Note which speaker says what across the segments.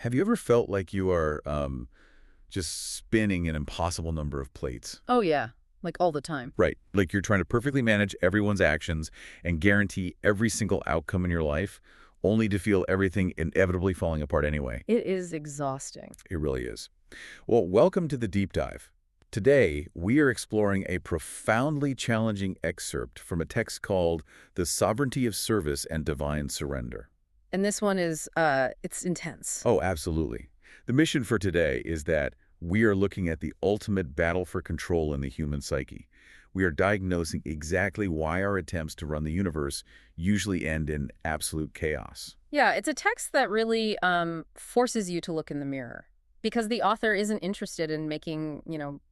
Speaker 1: Have you ever felt like you are just spinning an impossible number of plates?
Speaker 2: Oh, yeah. Like all the time.
Speaker 1: Right. Like you're trying to perfectly manage everyone's actions and guarantee every single outcome in your life, only to feel everything inevitably falling apart anyway.
Speaker 2: It is exhausting.
Speaker 1: It really is. Well, welcome to the deep dive. Today, we are exploring a profoundly challenging excerpt from a text called The Sovereignty of Service and Divine Surrender.
Speaker 2: And this one is, it's intense.
Speaker 1: Oh, absolutely. The mission for today is that we are looking at the ultimate battle for control in the human psyche. We are diagnosing exactly why our attempts to run the universe usually end in absolute chaos.
Speaker 2: Yeah, it's a text that really forces you to look in the mirror because the author isn't interested in making,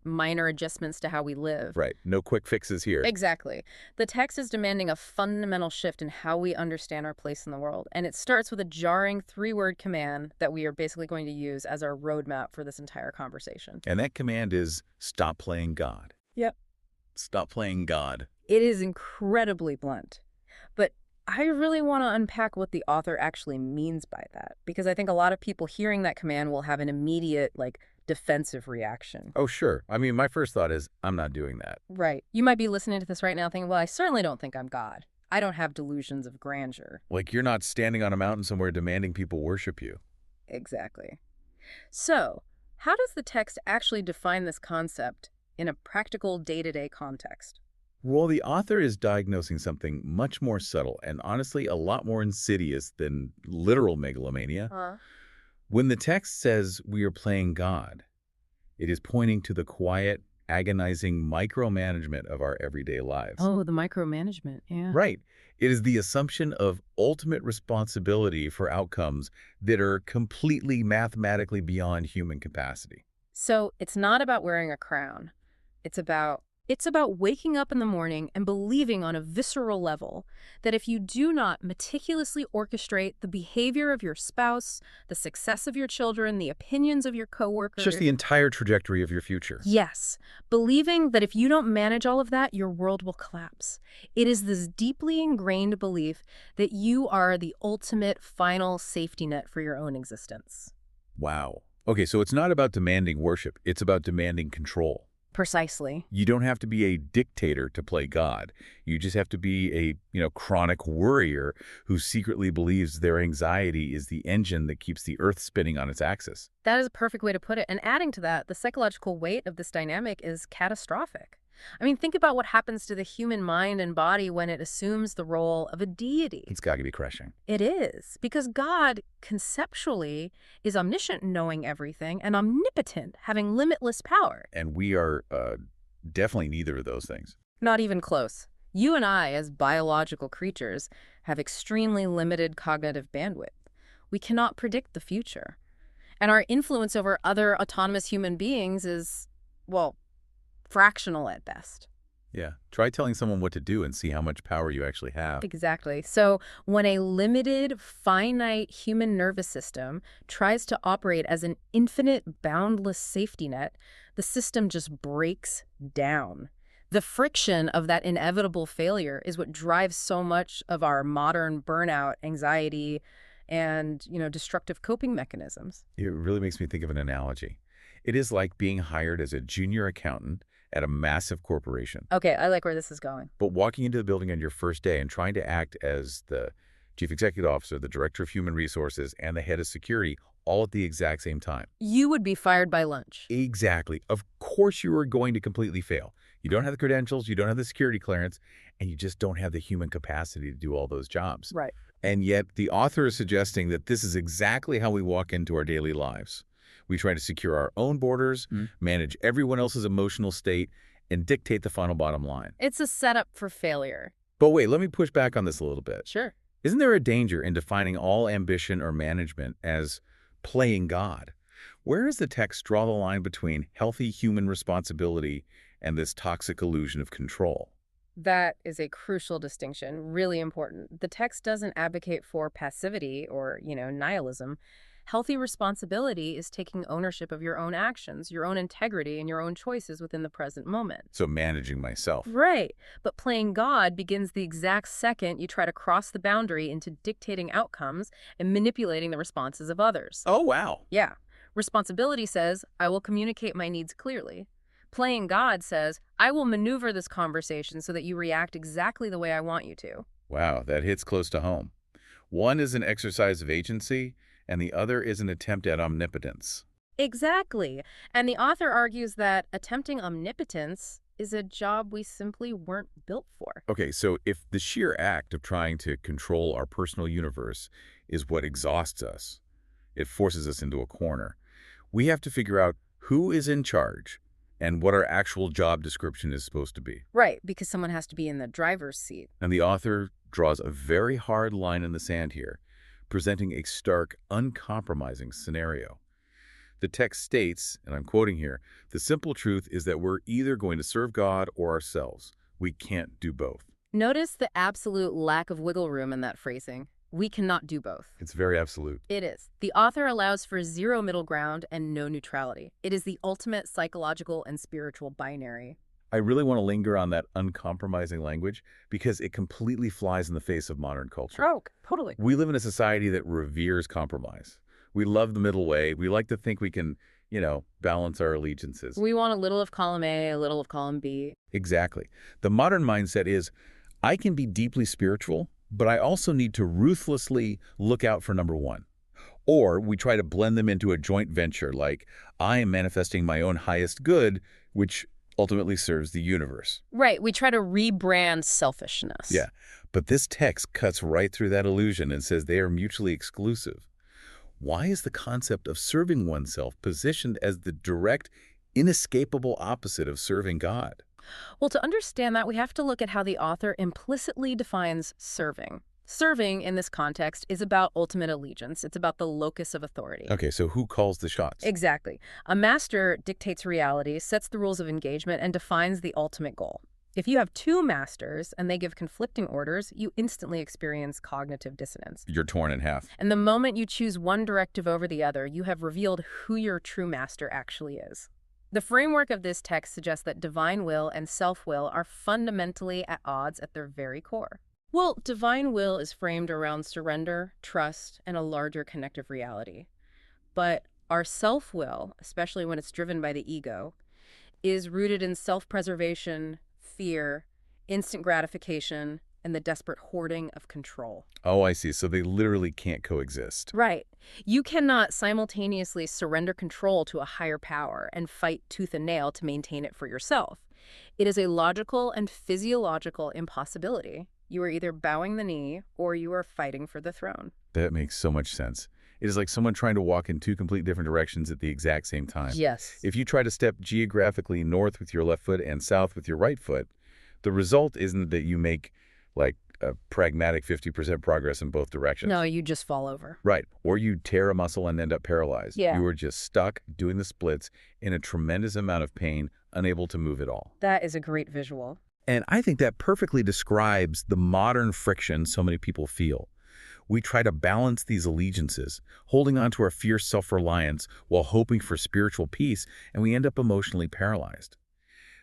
Speaker 2: minor adjustments to how we live.
Speaker 1: Right. No quick fixes here.
Speaker 2: Exactly. The text is demanding a fundamental shift in how we understand our place in the world. And it starts with a jarring three-word command that we are basically going to use as our roadmap for this entire conversation.
Speaker 1: And that command is stop playing God.
Speaker 2: Yep.
Speaker 1: Stop playing God.
Speaker 2: It is incredibly blunt. But I really want to unpack what the author actually means by that, because I think a lot of people hearing that command will have an immediate, defensive reaction.
Speaker 1: Oh, sure. I mean, my first thought is, I'm not doing that.
Speaker 2: Right. You might be listening to this right now thinking, well, I certainly don't think I'm God. I don't have delusions of grandeur.
Speaker 1: Like you're not standing on a mountain somewhere demanding people worship you.
Speaker 2: Exactly. So, how does the text actually define this concept in a practical day-to-day context?
Speaker 1: Well, the author is diagnosing something much more subtle and honestly a lot more insidious than literal megalomania. When the text says we are playing God, it is pointing to the quiet, agonizing micromanagement of our everyday lives.
Speaker 2: Oh, the micromanagement, yeah.
Speaker 1: Right. It is the assumption of ultimate responsibility for outcomes that are completely mathematically beyond human capacity.
Speaker 2: So it's not about wearing a crown. It's about waking up in the morning and believing on a visceral level that if you do not meticulously orchestrate the behavior of your spouse, the success of your children, the opinions of your coworkers,
Speaker 1: Just the entire trajectory of your future.
Speaker 2: yes, believing that if you don't manage all of that, your world will collapse. It is this deeply ingrained belief that you are the ultimate final safety net for your own existence.
Speaker 1: Wow. Okay, so it's not about demanding worship. It's about demanding control.
Speaker 2: Precisely.
Speaker 1: You don't have to be a dictator to play God. You just have to be a, chronic worrier who secretly believes their anxiety is the engine that keeps the earth spinning on its axis.
Speaker 2: That is a perfect way to put it. And adding to that, the psychological weight of this dynamic is catastrophic. I mean, think about what happens to the human mind and body when it assumes the role of a deity.
Speaker 1: It's got to be crushing.
Speaker 2: It is, because God, conceptually, is omniscient, knowing everything, and omnipotent, having limitless power.
Speaker 1: And we are definitely neither of those things.
Speaker 2: Not even close. You and I, as biological creatures, have extremely limited cognitive bandwidth. We cannot predict the future. And our influence over other autonomous human beings is, well, fractional at best.
Speaker 1: Yeah. Try telling someone what to do and see how much power you actually have.
Speaker 2: Exactly. So when a limited, finite human nervous system tries to operate as an infinite, boundless safety net, the system just breaks down. The friction of that inevitable failure is what drives so much of our modern burnout, anxiety, and, destructive coping mechanisms.
Speaker 1: It really makes me think of an analogy. It is like being hired as a junior accountant at a massive corporation.
Speaker 2: Okay, I like where this is going.
Speaker 1: But walking into the building on your first day and trying to act as the chief executive officer, the director of human resources, and the head of security all at the exact same time.
Speaker 2: You would be fired by lunch.
Speaker 1: Exactly. Of course you are going to completely fail. You don't have the credentials, you don't have the security clearance, and you just don't have the human capacity to do all those jobs.
Speaker 2: Right.
Speaker 1: And yet the author is suggesting that this is exactly how we walk into our daily lives. We try to secure our own borders, manage everyone else's emotional state, and dictate the final bottom line.
Speaker 2: It's a setup for failure.
Speaker 1: But wait, let me push back on this a little bit.
Speaker 2: Sure.
Speaker 1: Isn't there a danger in defining all ambition or management as playing God? Where does the text draw the line between healthy human responsibility and this toxic illusion of control?
Speaker 2: That is a crucial distinction, really important. The text doesn't advocate for passivity or, nihilism. Healthy responsibility is taking ownership of your own actions, your own integrity, and your own choices within the present moment.
Speaker 1: So managing myself.
Speaker 2: Right. But playing God begins the exact second you try to cross the boundary into dictating outcomes and manipulating the responses of others.
Speaker 1: Oh, wow.
Speaker 2: Yeah. Responsibility says, I will communicate my needs clearly. Playing God says, I will maneuver this conversation so that you react exactly the way I want you to.
Speaker 1: Wow, that hits close to home. One is an exercise of agency, and the other is an attempt at omnipotence.
Speaker 2: Exactly. And the author argues that attempting omnipotence is a job we simply weren't built for.
Speaker 1: Okay, so if the sheer act of trying to control our personal universe is what exhausts us, it forces us into a corner, we have to figure out who is in charge and what our actual job description is supposed to be.
Speaker 2: Right, because someone has to be in the driver's seat.
Speaker 1: And the author draws a very hard line in the sand here, presenting a stark, uncompromising scenario. The text states, and I'm quoting here, the simple truth is that we're either going to serve God or ourselves. We can't do both.
Speaker 2: Notice the absolute lack of wiggle room in that phrasing. We cannot do both.
Speaker 1: It's very absolute.
Speaker 2: It is. The author allows for zero middle ground and no neutrality. It is the ultimate psychological and spiritual binary.
Speaker 1: I really want to linger on that uncompromising language because it completely flies in the face of modern culture.
Speaker 2: Oh, totally.
Speaker 1: We live in a society that reveres compromise. We love the middle way. We like to think we can, balance our allegiances.
Speaker 2: We want a little of column A, a little of column B.
Speaker 1: Exactly. The modern mindset is, I can be deeply spiritual, but I also need to ruthlessly look out for number one. Or we try to blend them into a joint venture, like I am manifesting my own highest good, which ultimately serves the universe.
Speaker 2: Right. We try to rebrand selfishness.
Speaker 1: Yeah. But this text cuts right through that illusion and says they are mutually exclusive. Why is the concept of serving oneself positioned as the direct, inescapable opposite of serving God?
Speaker 2: Well, to understand that, we have to look at how the author implicitly defines serving. Serving, in this context, is about ultimate allegiance. It's about the locus of authority.
Speaker 1: Okay, so who calls the shots?
Speaker 2: Exactly. A master dictates reality, sets the rules of engagement, and defines the ultimate goal. If you have two masters and they give conflicting orders, you instantly experience cognitive dissonance.
Speaker 1: You're torn in half.
Speaker 2: And the moment you choose one directive over the other, you have revealed who your true master actually is. The framework of this text suggests that divine will and self-will are fundamentally at odds at their very core. Well, divine will is framed around surrender, trust, and a larger connective reality. But our self-will, especially when it's driven by the ego, is rooted in self-preservation, fear, instant gratification, and the desperate hoarding of control.
Speaker 1: Oh, I see. So they literally can't coexist.
Speaker 2: Right. You cannot simultaneously surrender control to a higher power and fight tooth and nail to maintain it for yourself. It is a logical and physiological impossibility. You are either bowing the knee or you are fighting for the throne.
Speaker 1: That makes so much sense. It is like someone trying to walk in two completely different directions at the exact same time.
Speaker 2: Yes.
Speaker 1: If you try to step geographically north with your left foot and south with your right foot, the result isn't that you make like a pragmatic 50% progress in both directions.
Speaker 2: No, you just fall over.
Speaker 1: Right. Or you tear a muscle and end up paralyzed.
Speaker 2: Yeah.
Speaker 1: You are just stuck doing the splits in a tremendous amount of pain, unable to move at all.
Speaker 2: That is a great visual.
Speaker 1: And I think that perfectly describes the modern friction so many people feel. We try to balance these allegiances, holding on to our fierce self-reliance while hoping for spiritual peace, and we end up emotionally paralyzed.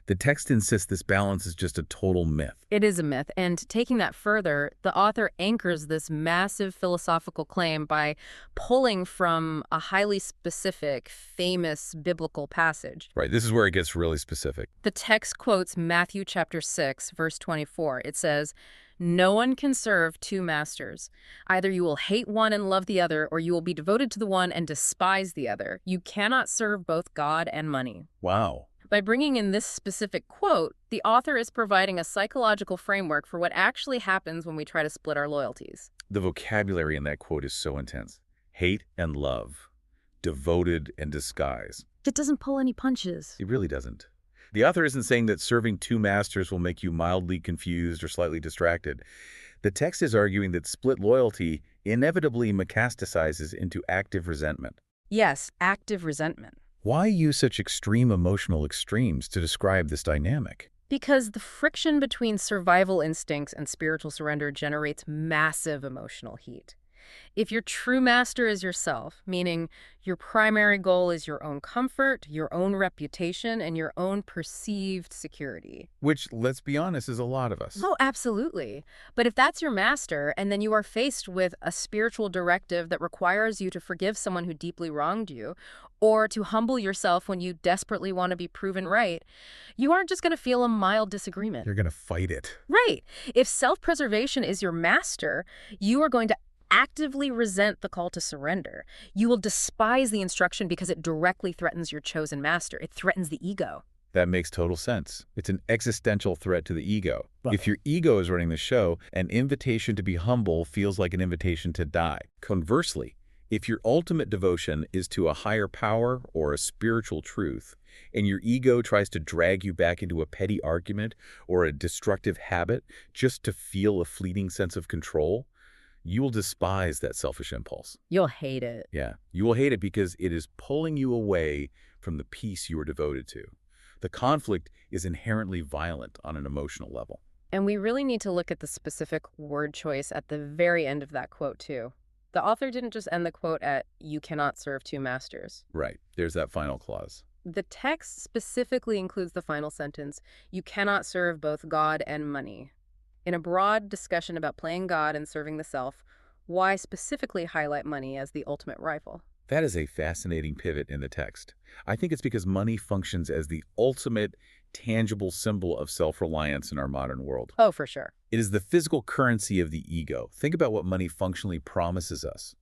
Speaker 1: The text insists this balance is just a total myth.
Speaker 2: It is a myth, and taking that further, the author anchors this massive philosophical claim by pulling from a highly specific, famous biblical passage.
Speaker 1: Right, this is where it gets really specific.
Speaker 2: The text quotes Matthew chapter 6, verse 24. It says, "No one can serve two masters. Either you will hate one and love the other, or you will be devoted to the one and despise the other. You cannot serve both God and money."
Speaker 1: Wow.
Speaker 2: By bringing in this specific quote, the author is providing a psychological framework for what actually happens when we try to split our loyalties.
Speaker 1: The vocabulary in that quote is so intense. Hate and love. Devoted and disguise.
Speaker 2: It doesn't pull any punches.
Speaker 1: It really doesn't. The author isn't saying that serving two masters will make you mildly confused or slightly distracted. The text is arguing that split loyalty inevitably metastasizes into active resentment.
Speaker 2: Yes, active resentment.
Speaker 1: Why use such extreme emotional extremes to describe this dynamic?
Speaker 2: Because the friction between survival instincts and spiritual surrender generates massive emotional heat. If your true master is yourself, meaning your primary goal is your own comfort, your own reputation, and your own perceived security.
Speaker 1: Which, let's be honest, is a lot of us.
Speaker 2: Oh, absolutely. But if that's your master, and then you are faced with a spiritual directive that requires you to forgive someone who deeply wronged you, or to humble yourself when you desperately want to be proven right, you aren't just going to feel a mild disagreement.
Speaker 1: You're going to fight it.
Speaker 2: Right. If self-preservation is your master, you are going to actively resent the call to surrender. You will despise the instruction because it directly threatens your chosen master. It threatens the ego.
Speaker 1: That makes total sense. It's an existential threat to the ego. Right. If your ego is running the show, an invitation to be humble feels like an invitation to die. Conversely, if your ultimate devotion is to a higher power or a spiritual truth, and your ego tries to drag you back into a petty argument or a destructive habit just to feel a fleeting sense of control, you will despise that selfish impulse.
Speaker 2: You'll hate it.
Speaker 1: Yeah, you will hate it because it is pulling you away from the peace you are devoted to. The conflict is inherently violent on an emotional level.
Speaker 2: And we really need to look at the specific word choice at the very end of that quote, too. The author didn't just end the quote at, "You cannot serve two masters."
Speaker 1: Right. There's that final clause.
Speaker 2: The text specifically includes the final sentence, "You cannot serve both God and money." In a broad discussion about playing God and serving the self, why specifically highlight money as the ultimate rival?
Speaker 1: That is a fascinating pivot in the text. I think it's because money functions as the ultimate, tangible symbol of self-reliance in our modern world.
Speaker 2: Oh, for sure.
Speaker 1: It is the physical currency of the ego. Think about what money functionally promises us.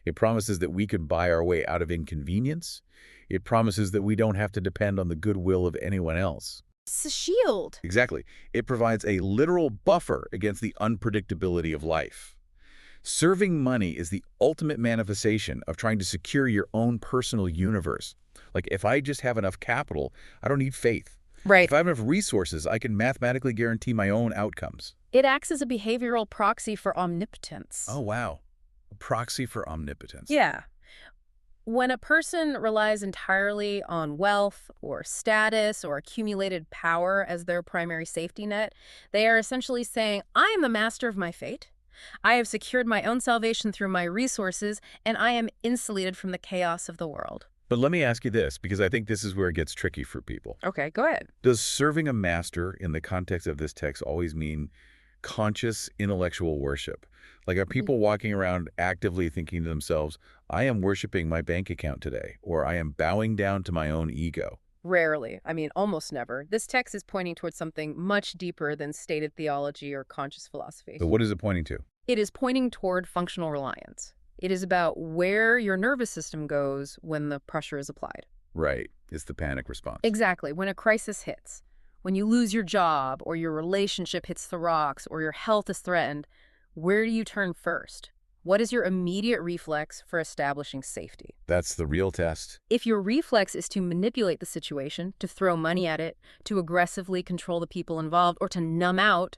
Speaker 1: It promises that we can buy our way out of inconvenience. It promises that we don't have to depend on the goodwill of anyone else.
Speaker 2: It's a shield.
Speaker 1: Exactly. It provides a literal buffer against the unpredictability of life. Serving money is the ultimate manifestation of trying to secure your own personal universe. Like, if I just have enough capital, I don't need faith.
Speaker 2: Right.
Speaker 1: If I have enough resources, I can mathematically guarantee my own outcomes.
Speaker 2: It acts as a behavioral proxy for omnipotence.
Speaker 1: Oh, wow. A proxy for omnipotence.
Speaker 2: Yeah. When a person relies entirely on wealth or status or accumulated power as their primary safety net, they are essentially saying, I am the master of my fate. I have secured my own salvation through my resources, and I am insulated from the chaos of the world.
Speaker 1: But let me ask you this, because I think this is where it gets tricky for people.
Speaker 2: Okay, go ahead.
Speaker 1: Does serving a master in the context of this text always mean conscious intellectual worship? Like, are people walking around actively thinking to themselves, I am worshiping my bank account today, or I am bowing down to my own ego?
Speaker 2: Rarely. I mean, almost never. This text is pointing towards something much deeper than stated theology or conscious philosophy.
Speaker 1: But what is it pointing to?
Speaker 2: It is pointing toward functional reliance. It is about where your nervous system goes when the pressure is applied.
Speaker 1: Right. It's the panic response.
Speaker 2: Exactly. When a crisis hits, when you lose your job or your relationship hits the rocks or your health is threatened, where do you turn first? What is your immediate reflex for establishing safety?
Speaker 1: That's the real test.
Speaker 2: If your reflex is to manipulate the situation, to throw money at it, to aggressively control the people involved, or to numb out,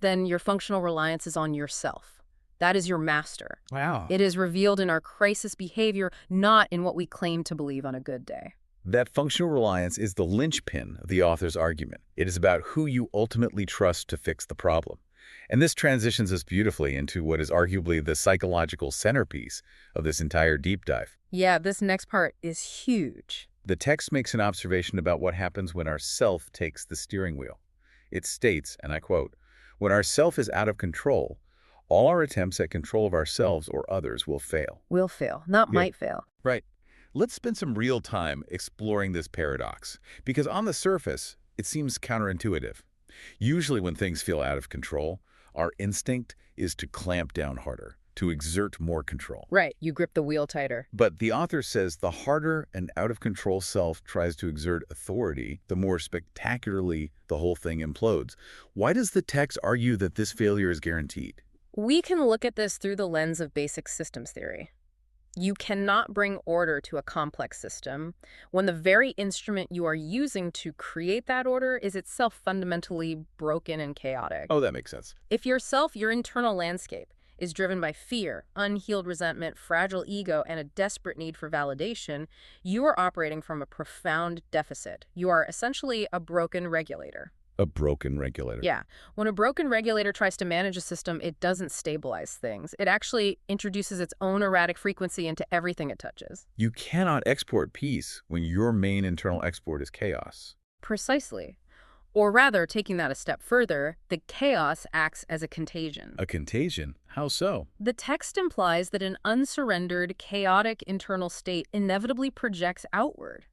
Speaker 2: then your functional reliance is on yourself. That is your master.
Speaker 1: Wow.
Speaker 2: It is revealed in our crisis behavior, not in what we claim to believe on a good day.
Speaker 1: That functional reliance is the linchpin of the author's argument. It is about who you ultimately trust to fix the problem. And this transitions us beautifully into what is arguably the psychological centerpiece of this entire deep dive.
Speaker 2: Yeah, this next part is huge.
Speaker 1: The text makes an observation about what happens when our self takes the steering wheel. It states, and I quote, "When our self is out of control, all our attempts at control of ourselves or others will fail."
Speaker 2: Will fail, not might fail.
Speaker 1: Right. Let's spend some real time exploring this paradox, because on the surface, it seems counterintuitive. Usually when things feel out of control, our instinct is to clamp down harder, to exert more control.
Speaker 2: Right, you grip the wheel tighter.
Speaker 1: But the author says the harder an out-of-control self tries to exert authority, the more spectacularly the whole thing implodes. Why does the text argue that this failure is guaranteed?
Speaker 2: We can look at this through the lens of basic systems theory. You cannot bring order to a complex system when the very instrument you are using to create that order is itself fundamentally broken and chaotic.
Speaker 1: Oh, that makes sense.
Speaker 2: If your internal landscape, is driven by fear, unhealed resentment, fragile ego, and a desperate need for validation, you are operating from a profound deficit. You are essentially a broken regulator.
Speaker 1: A broken regulator.
Speaker 2: Yeah. When a broken regulator tries to manage a system, it doesn't stabilize things. It actually introduces its own erratic frequency into everything it touches.
Speaker 1: You cannot export peace when your main internal export is chaos.
Speaker 2: Precisely. Or rather, taking that a step further, the chaos acts as a contagion.
Speaker 1: A contagion? How so?
Speaker 2: The text implies that an unsurrendered, chaotic internal state inevitably projects outward.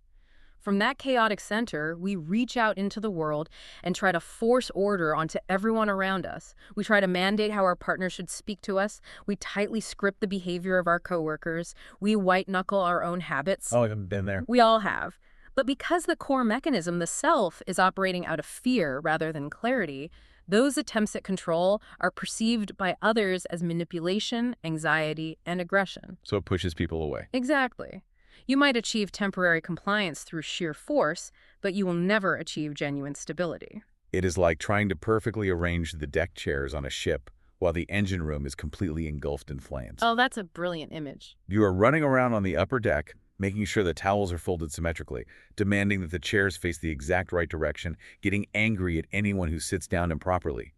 Speaker 2: From that chaotic center, we reach out into the world and try to force order onto everyone around us. We try to mandate how our partner should speak to us. We tightly script the behavior of our coworkers. We white-knuckle our own habits.
Speaker 1: Oh, I've been there.
Speaker 2: We all have. But because the core mechanism, the self, is operating out of fear rather than clarity, those attempts at control are perceived by others as manipulation, anxiety, and aggression.
Speaker 1: So it pushes people away.
Speaker 2: Exactly. You might achieve temporary compliance through sheer force, but you will never achieve genuine stability.
Speaker 1: It is like trying to perfectly arrange the deck chairs on a ship while the engine room is completely engulfed in flames.
Speaker 2: Oh, that's a brilliant image.
Speaker 1: You are running around on the upper deck, making sure the towels are folded symmetrically, demanding that the chairs face the exact right direction, getting angry at anyone who sits down improperly.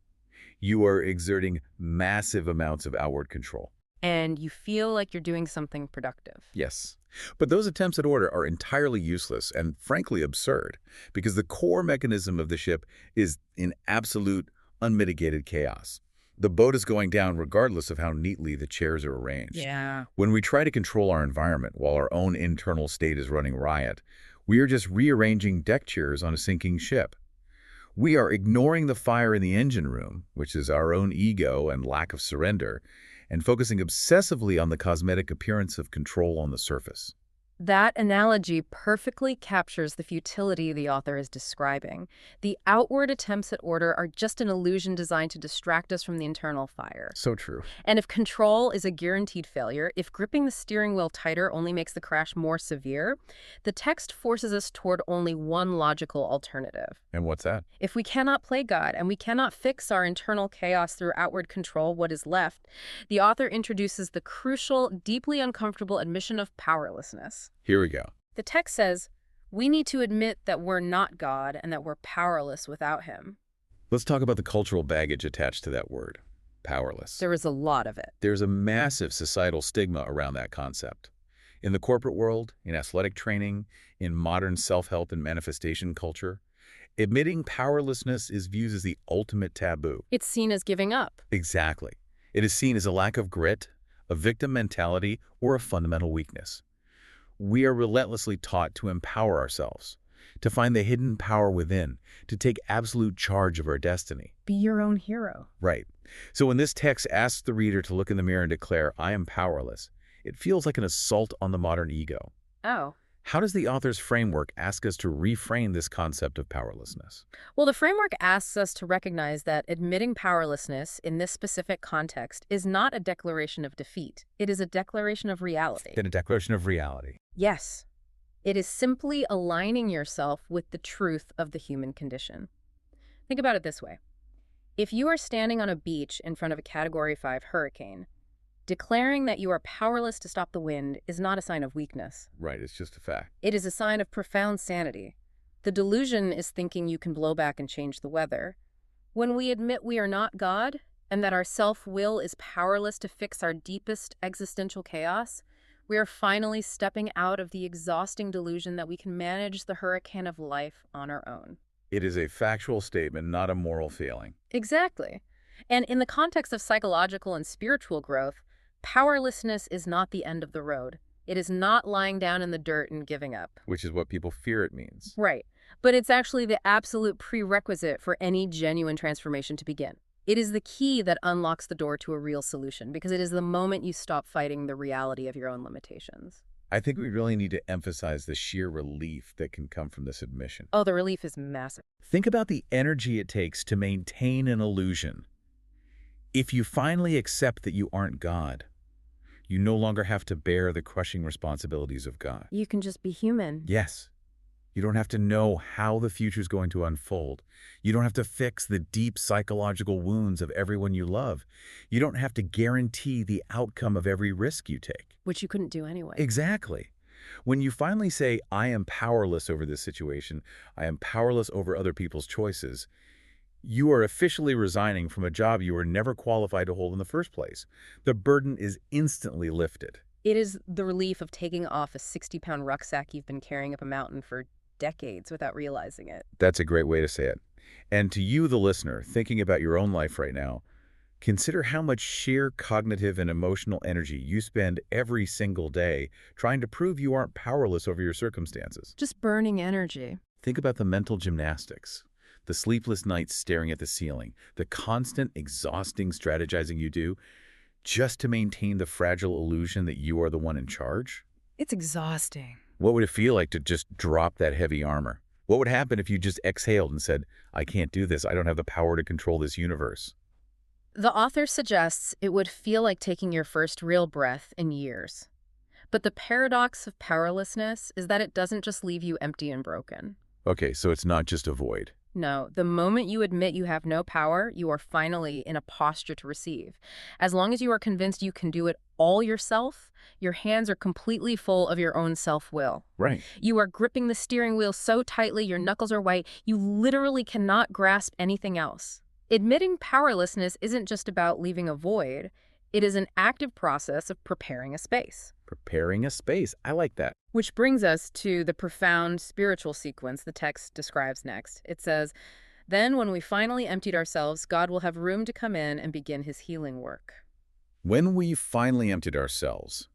Speaker 1: You are exerting massive amounts of outward control.
Speaker 2: And you feel like you're doing something productive.
Speaker 1: Yes. But those attempts at order are entirely useless and frankly absurd, because the core mechanism of the ship is in absolute, unmitigated chaos. The boat is going down regardless of how neatly the chairs are arranged.
Speaker 2: Yeah.
Speaker 1: When we try to control our environment while our own internal state is running riot, we are just rearranging deck chairs on a sinking ship. We are ignoring the fire in the engine room, which is our own ego and lack of surrender, and focusing obsessively on the cosmetic appearance of control on the surface.
Speaker 2: That analogy perfectly captures the futility the author is describing. The outward attempts at order are just an illusion designed to distract us from the internal fire.
Speaker 1: So true.
Speaker 2: And if control is a guaranteed failure, if gripping the steering wheel tighter only makes the crash more severe, the text forces us toward only one logical alternative.
Speaker 1: And what's that?
Speaker 2: If we cannot play God and we cannot fix our internal chaos through outward control, what is left? The author introduces the crucial, deeply uncomfortable admission of powerlessness.
Speaker 1: Here we go.
Speaker 2: The text says, we need to admit that we're not God and that we're powerless without him.
Speaker 1: Let's talk about the cultural baggage attached to that word, powerless.
Speaker 2: There is a lot of it.
Speaker 1: There's a massive societal stigma around that concept. In the corporate world, in athletic training, in modern self-help and manifestation culture, admitting powerlessness is viewed as the ultimate taboo.
Speaker 2: It's seen as giving up.
Speaker 1: Exactly. It is seen as a lack of grit, a victim mentality, or a fundamental weakness. We are relentlessly taught to empower ourselves, to find the hidden power within, to take absolute charge of our destiny.
Speaker 2: Be your own hero.
Speaker 1: Right. So when this text asks the reader to look in the mirror and declare, I am powerless, it feels like an assault on the modern ego.
Speaker 2: Oh.
Speaker 1: How does the author's framework ask us to reframe this concept of powerlessness?
Speaker 2: Well, the framework asks us to recognize that admitting powerlessness in this specific context is not a declaration of defeat. It is a declaration of reality.
Speaker 1: Then a declaration of reality.
Speaker 2: Yes. It is simply aligning yourself with the truth of the human condition. Think about it this way. If you are standing on a beach in front of a Category 5 hurricane, declaring that you are powerless to stop the wind is not a sign of weakness.
Speaker 1: Right, it's just a fact.
Speaker 2: It is a sign of profound sanity. The delusion is thinking you can blow back and change the weather. When we admit we are not God and that our self-will is powerless to fix our deepest existential chaos, we are finally stepping out of the exhausting delusion that we can manage the hurricane of life on our own.
Speaker 1: It is a factual statement, not a moral feeling.
Speaker 2: Exactly. And in the context of psychological and spiritual growth, powerlessness is not the end of the road. It is not lying down in the dirt and giving up.
Speaker 1: Which is what people fear it means.
Speaker 2: Right. But it's actually the absolute prerequisite for any genuine transformation to begin. It is the key that unlocks the door to a real solution, because it is the moment you stop fighting the reality of your own limitations.
Speaker 1: I think we really need to emphasize the sheer relief that can come from this admission.
Speaker 2: Oh, the relief is massive.
Speaker 1: Think about the energy it takes to maintain an illusion. If you finally accept that you aren't God, you no longer have to bear the crushing responsibilities of God.
Speaker 2: You can just be human.
Speaker 1: Yes. You don't have to know how the future is going to unfold. You don't have to fix the deep psychological wounds of everyone you love. You don't have to guarantee the outcome of every risk you take.
Speaker 2: Which you couldn't do anyway.
Speaker 1: Exactly. When you finally say, I am powerless over this situation, I am powerless over other people's choices, You are officially resigning from a job you were never qualified to hold in the first place. The burden is instantly lifted.
Speaker 2: It is the relief of taking off a 60-pound rucksack you've been carrying up a mountain for decades without realizing it.
Speaker 1: That's a great way to say it. And to you, the listener, thinking about your own life right now, consider how much sheer cognitive and emotional energy you spend every single day trying to prove you aren't powerless over your circumstances.
Speaker 2: Just burning energy.
Speaker 1: Think about the mental gymnastics, the sleepless nights staring at the ceiling, the constant, exhausting strategizing you do just to maintain the fragile illusion that you are the one in charge.
Speaker 2: It's exhausting.
Speaker 1: What would it feel like to just drop that heavy armor? What would happen if you just exhaled and said, I can't do this, I don't have the power to control this universe?
Speaker 2: The author suggests it would feel like taking your first real breath in years. But the paradox of powerlessness is that it doesn't just leave you empty and broken.
Speaker 1: Okay, so it's not just a void.
Speaker 2: No, the moment you admit you have no power, you are finally in a posture to receive. As long as you are convinced you can do it all yourself, your hands are completely full of your own self-will.
Speaker 1: Right.
Speaker 2: You are gripping the steering wheel so tightly your knuckles are white, you literally cannot grasp anything else. Admitting powerlessness isn't just about leaving a void. It is an active process of preparing a space.
Speaker 1: Preparing a space. I like that.
Speaker 2: Which brings us to the profound spiritual sequence the text describes next. It says, "Then when we finally emptied ourselves, God will have room to come in and begin his healing work."
Speaker 1: When we finally emptied ourselves,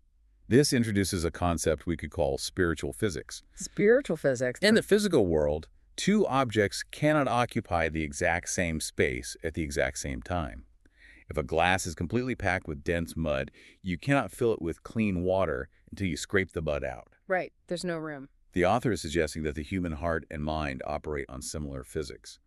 Speaker 1: this introduces a concept we could call spiritual physics.
Speaker 2: Spiritual physics.
Speaker 1: In the physical world, two objects cannot occupy the exact same space at the exact same time. If a glass is completely packed with dense mud, you cannot fill it with clean water until you scrape the mud out.
Speaker 2: Right, there's no room.
Speaker 1: The author is suggesting that the human heart and mind operate on similar physics.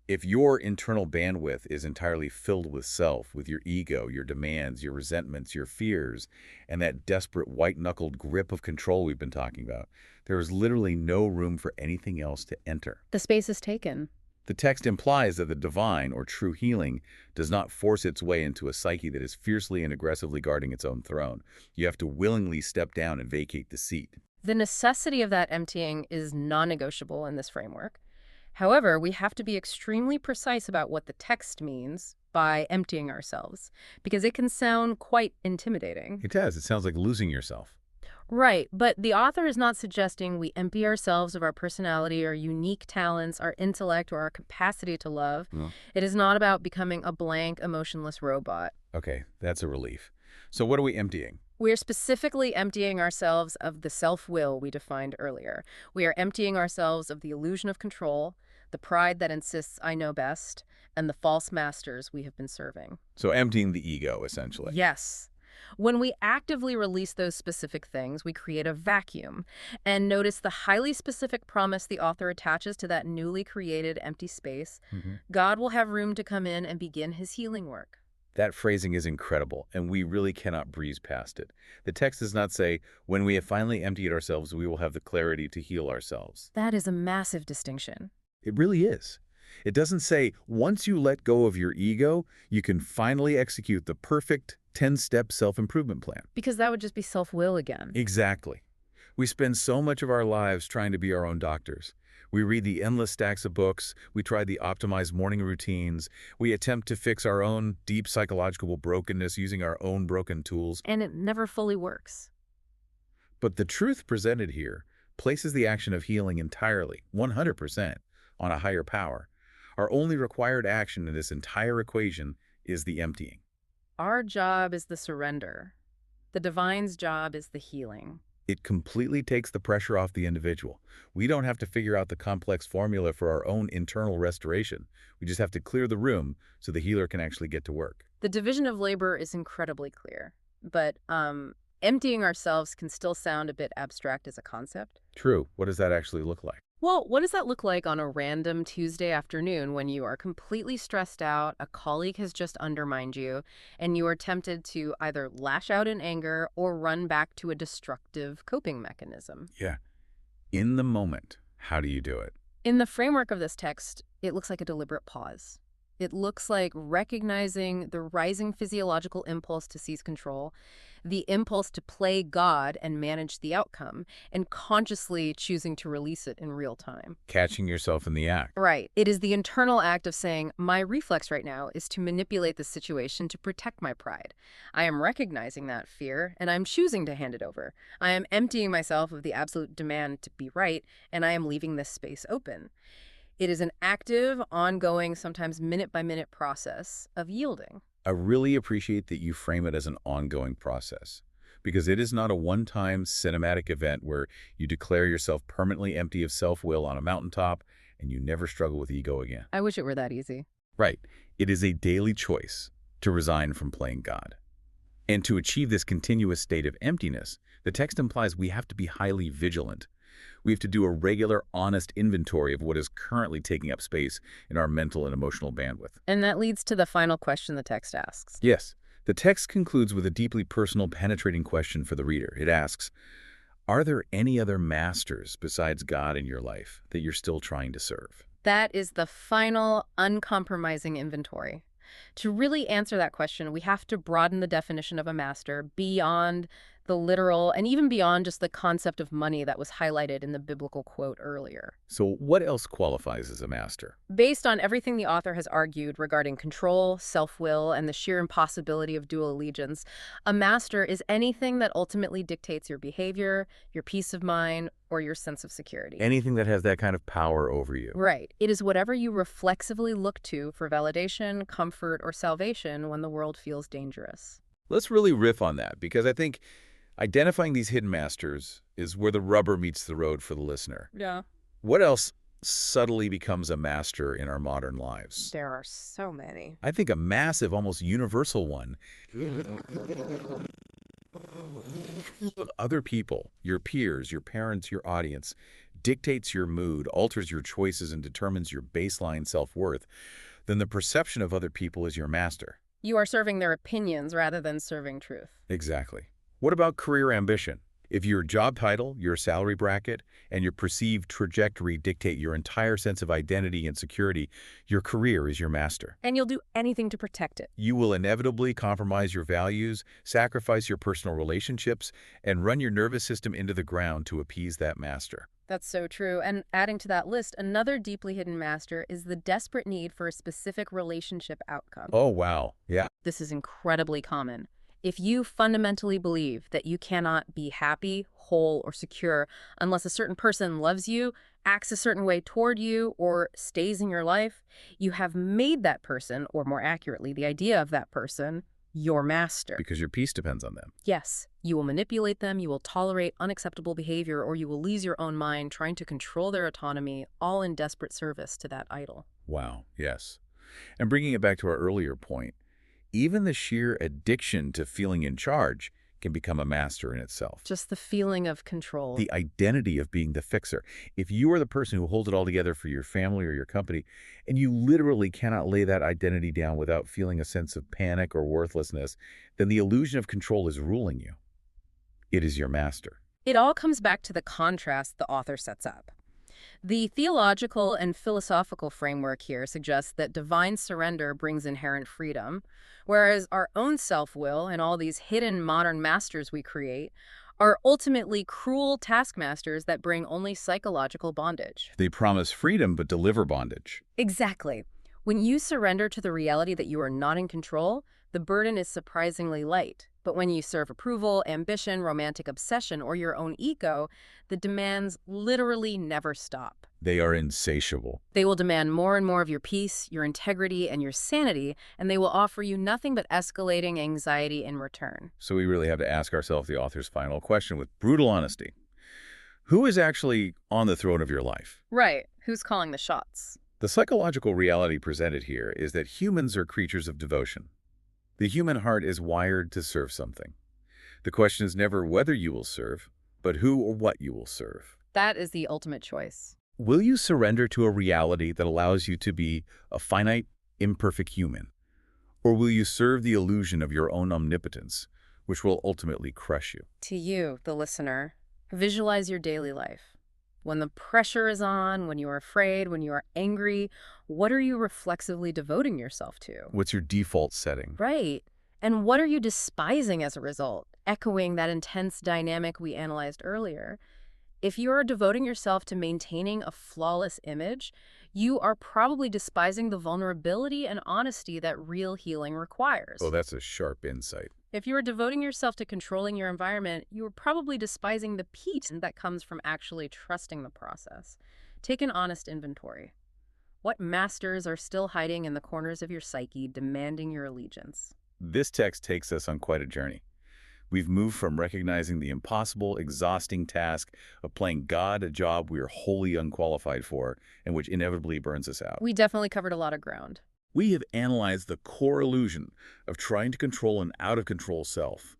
Speaker 1: If your internal bandwidth is entirely filled with self, with your ego, your demands, your resentments, your fears, and that desperate white-knuckled grip of control we've been talking about, there is literally no room for anything else to enter.
Speaker 2: The space is taken.
Speaker 1: The text implies that the divine, or true healing, does not force its way into a psyche that is fiercely and aggressively guarding its own throne. You have to willingly step down and vacate the seat.
Speaker 2: The necessity of that emptying is non-negotiable in this framework. However, we have to be extremely precise about what the text means by emptying ourselves, because it can sound quite intimidating.
Speaker 1: It does. It sounds like losing yourself.
Speaker 2: Right, but the author is not suggesting we empty ourselves of our personality, our unique talents, our intellect, or our capacity to love.
Speaker 1: No.
Speaker 2: It is not about becoming a blank, emotionless robot.
Speaker 1: Okay, that's a relief. So what are we emptying?
Speaker 2: We are specifically emptying ourselves of the self-will we defined earlier. We are emptying ourselves of the illusion of control, the pride that insists I know best, and the false masters we have been serving.
Speaker 1: So emptying the ego, essentially.
Speaker 2: Yes. When we actively release those specific things, we create a vacuum. And notice the highly specific promise the author attaches to that newly created empty space. God will have room to come in and begin his healing work.
Speaker 1: That phrasing is incredible, and we really cannot breeze past it. The text does not say, when we have finally emptied ourselves, we will have the clarity to heal ourselves.
Speaker 2: That is a massive distinction.
Speaker 1: It really is. It doesn't say, once you let go of your ego, you can finally execute the perfect 10-step self-improvement plan.
Speaker 2: Because that would just be self-will again.
Speaker 1: Exactly. We spend so much of our lives trying to be our own doctors. We read the endless stacks of books, we try the optimized morning routines, we attempt to fix our own deep psychological brokenness using our own broken tools.
Speaker 2: And it never fully works.
Speaker 1: But the truth presented here places the action of healing entirely, 100%, on a higher power. Our only required action in this entire equation is the emptying.
Speaker 2: Our job is the surrender. The divine's job is the healing.
Speaker 1: It completely takes the pressure off the individual. We don't have to figure out the complex formula for our own internal restoration. We just have to clear the room so the healer can actually get to work.
Speaker 2: The division of labor is incredibly clear, but emptying ourselves can still sound a bit abstract as a concept.
Speaker 1: True. What does that actually look like?
Speaker 2: Well, what does that look like on a random Tuesday afternoon when you are completely stressed out, a colleague has just undermined you, and you are tempted to either lash out in anger or run back to a destructive coping mechanism?
Speaker 1: Yeah. In the moment, how do you do it?
Speaker 2: In the framework of this text, it looks like a deliberate pause. It looks like recognizing the rising physiological impulse to seize control, the impulse to play God and manage the outcome, and consciously choosing to release it in real time.
Speaker 1: Catching yourself in the act.
Speaker 2: Right. It is the internal act of saying, my reflex right now is to manipulate the situation to protect my pride. I am recognizing that fear, and I'm choosing to hand it over. I am emptying myself of the absolute demand to be right, and I am leaving this space open. It is an active, ongoing, sometimes minute-by-minute process of yielding.
Speaker 1: I really appreciate that you frame it as an ongoing process, because it is not a one-time cinematic event where you declare yourself permanently empty of self-will on a mountaintop and you never struggle with ego again.
Speaker 2: I wish it were that easy.
Speaker 1: Right. It is a daily choice to resign from playing God. And to achieve this continuous state of emptiness, the text implies we have to be highly vigilant. We have to do a regular, honest inventory of what is currently taking up space in our mental and emotional bandwidth.
Speaker 2: And that leads to the final question the text asks.
Speaker 1: Yes. The text concludes with a deeply personal, penetrating question for the reader. It asks, are there any other masters besides God in your life that you're still trying to serve?
Speaker 2: That is the final, uncompromising inventory. To really answer that question, we have to broaden the definition of a master beyond the literal and even beyond just the concept of money that was highlighted in the biblical quote earlier.
Speaker 1: So what else qualifies as a master?
Speaker 2: Based on everything the author has argued regarding control, self-will, and the sheer impossibility of dual allegiance, a master is anything that ultimately dictates your behavior, your peace of mind, or your sense of security.
Speaker 1: Anything that has that kind of power over you.
Speaker 2: Right. It is whatever you reflexively look to for validation, comfort, or salvation when the world feels dangerous.
Speaker 1: Let's really riff on that, because I think identifying these hidden masters is where the rubber meets the road for the listener.
Speaker 2: Yeah.
Speaker 1: What else subtly becomes a master in our modern lives?
Speaker 2: There are so many.
Speaker 1: I think a massive, almost universal one. Other people, your peers, your parents, your audience, dictates your mood, alters your choices, and determines your baseline self-worth, then the perception of other people is your master.
Speaker 2: You are serving their opinions rather than serving truth.
Speaker 1: Exactly. What about career ambition? If your job title, your salary bracket, and your perceived trajectory dictate your entire sense of identity and security, your career is your master.
Speaker 2: And you'll do anything to protect it.
Speaker 1: You will inevitably compromise your values, sacrifice your personal relationships, and run your nervous system into the ground to appease that master.
Speaker 2: That's so true. And adding to that list, another deeply hidden master is the desperate need for a specific relationship outcome.
Speaker 1: Oh, wow. Yeah.
Speaker 2: This is incredibly common. If you fundamentally believe that you cannot be happy, whole, or secure unless a certain person loves you, acts a certain way toward you, or stays in your life, you have made that person, or more accurately, the idea of that person, your master.
Speaker 1: Because your peace depends on them.
Speaker 2: Yes, you will manipulate them, you will tolerate unacceptable behavior, or you will lose your own mind trying to control their autonomy, all in desperate service to that idol.
Speaker 1: Wow, yes. And bringing it back to our earlier point, even the sheer addiction to feeling in charge can become a master in itself.
Speaker 2: Just the feeling of control.
Speaker 1: The identity of being the fixer. If you are the person who holds it all together for your family or your company, and you literally cannot lay that identity down without feeling a sense of panic or worthlessness, then the illusion of control is ruling you. It is your master.
Speaker 2: It all comes back to the contrast the author sets up. The theological and philosophical framework here suggests that divine surrender brings inherent freedom, whereas our own self-will and all these hidden modern masters we create are ultimately cruel taskmasters that bring only psychological bondage.
Speaker 1: They promise freedom but deliver bondage.
Speaker 2: Exactly. When you surrender to the reality that you are not in control, the burden is surprisingly light. But when you serve approval, ambition, romantic obsession, or your own ego, the demands literally never stop.
Speaker 1: They are insatiable.
Speaker 2: They will demand more and more of your peace, your integrity, and your sanity, and they will offer you nothing but escalating anxiety in return.
Speaker 1: So we really have to ask ourselves the author's final question with brutal honesty. Who is actually on the throne of your life?
Speaker 2: Right. Who's calling the shots?
Speaker 1: The psychological reality presented here is that humans are creatures of devotion. The human heart is wired to serve something. The question is never whether you will serve, but who or what you will serve.
Speaker 2: That is the ultimate choice.
Speaker 1: Will you surrender to a reality that allows you to be a finite, imperfect human? Or will you serve the illusion of your own omnipotence, which will ultimately crush you?
Speaker 2: To you, the listener, visualize your daily life. When the pressure is on, when you're afraid, when you are angry, what are you reflexively devoting yourself to?
Speaker 1: What's your default setting?
Speaker 2: Right. And what are you despising as a result? Echoing that intense dynamic we analyzed earlier. If you are devoting yourself to maintaining a flawless image, you are probably despising the vulnerability and honesty that real healing requires.
Speaker 1: Oh, that's a sharp insight.
Speaker 2: If you are devoting yourself to controlling your environment, you are probably despising the peace that comes from actually trusting the process. Take an honest inventory. What masters are still hiding in the corners of your psyche, demanding your allegiance?
Speaker 1: This text takes us on quite a journey. We've moved from recognizing the impossible, exhausting task of playing God a job we are wholly unqualified for and which inevitably burns us out.
Speaker 2: We definitely covered a lot of ground.
Speaker 1: We have analyzed the core illusion of trying to control an out-of-control self,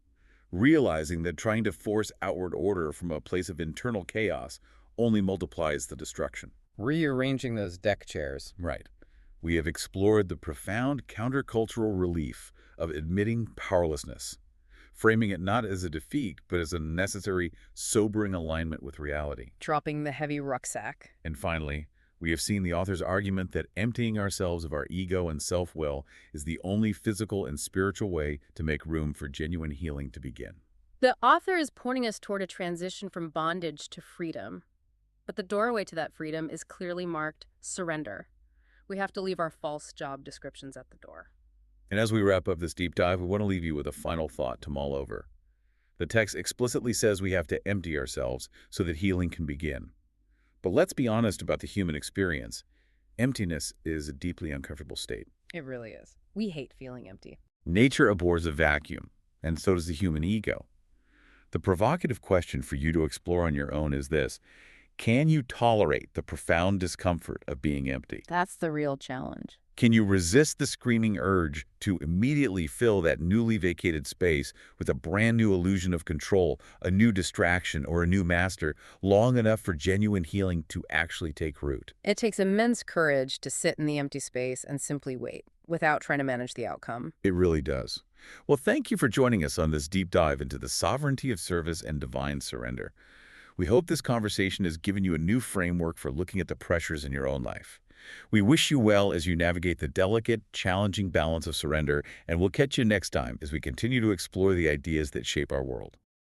Speaker 1: realizing that trying to force outward order from a place of internal chaos only multiplies the destruction.
Speaker 3: Rearranging those deck chairs.
Speaker 1: Right. We have explored the profound countercultural relief of admitting powerlessness, framing it not as a defeat, but as a necessary, sobering alignment with reality.
Speaker 2: Dropping the heavy rucksack.
Speaker 1: And finally, we have seen the author's argument that emptying ourselves of our ego and self-will is the only physical and spiritual way to make room for genuine healing to begin.
Speaker 2: The author is pointing us toward a transition from bondage to freedom. But the doorway to that freedom is clearly marked surrender. We have to leave our false job descriptions at the door.
Speaker 1: And as we wrap up this deep dive, we want to leave you with a final thought to mull over. The text explicitly says we have to empty ourselves so that healing can begin. But let's be honest about the human experience. Emptiness is a deeply uncomfortable state.
Speaker 2: It really is. We hate feeling empty.
Speaker 1: Nature abhors a vacuum, and so does the human ego. The provocative question for you to explore on your own is this: can you tolerate the profound discomfort of being empty?
Speaker 2: That's the real challenge.
Speaker 1: Can you resist the screaming urge to immediately fill that newly vacated space with a brand new illusion of control, a new distraction, or a new master, long enough for genuine healing to actually take root?
Speaker 2: It takes immense courage to sit in the empty space and simply wait, without trying to manage the outcome.
Speaker 1: It really does. Well, thank you for joining us on this deep dive into the sovereignty of service and divine surrender. We hope this conversation has given you a new framework for looking at the pressures in your own life. We wish you well as you navigate the delicate, challenging balance of surrender, and we'll catch you next time as we continue to explore the ideas that shape our world.